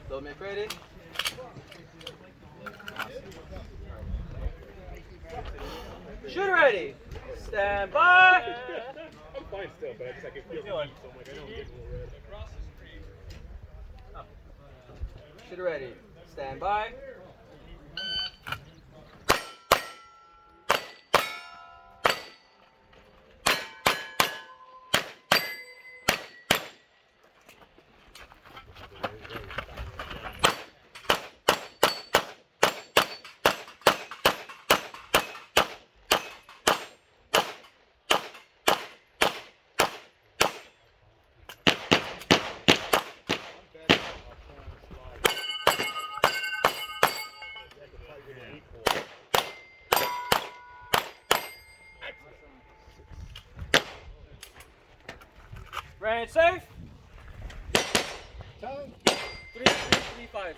Don't make ready. Shoot ready. Stand by. I'm fine still, but I can feel the heat, so I'm like, I know I'm getting a little red. Shoot ready. Stand by. Range safe. Time. 3, 3, 3, 5.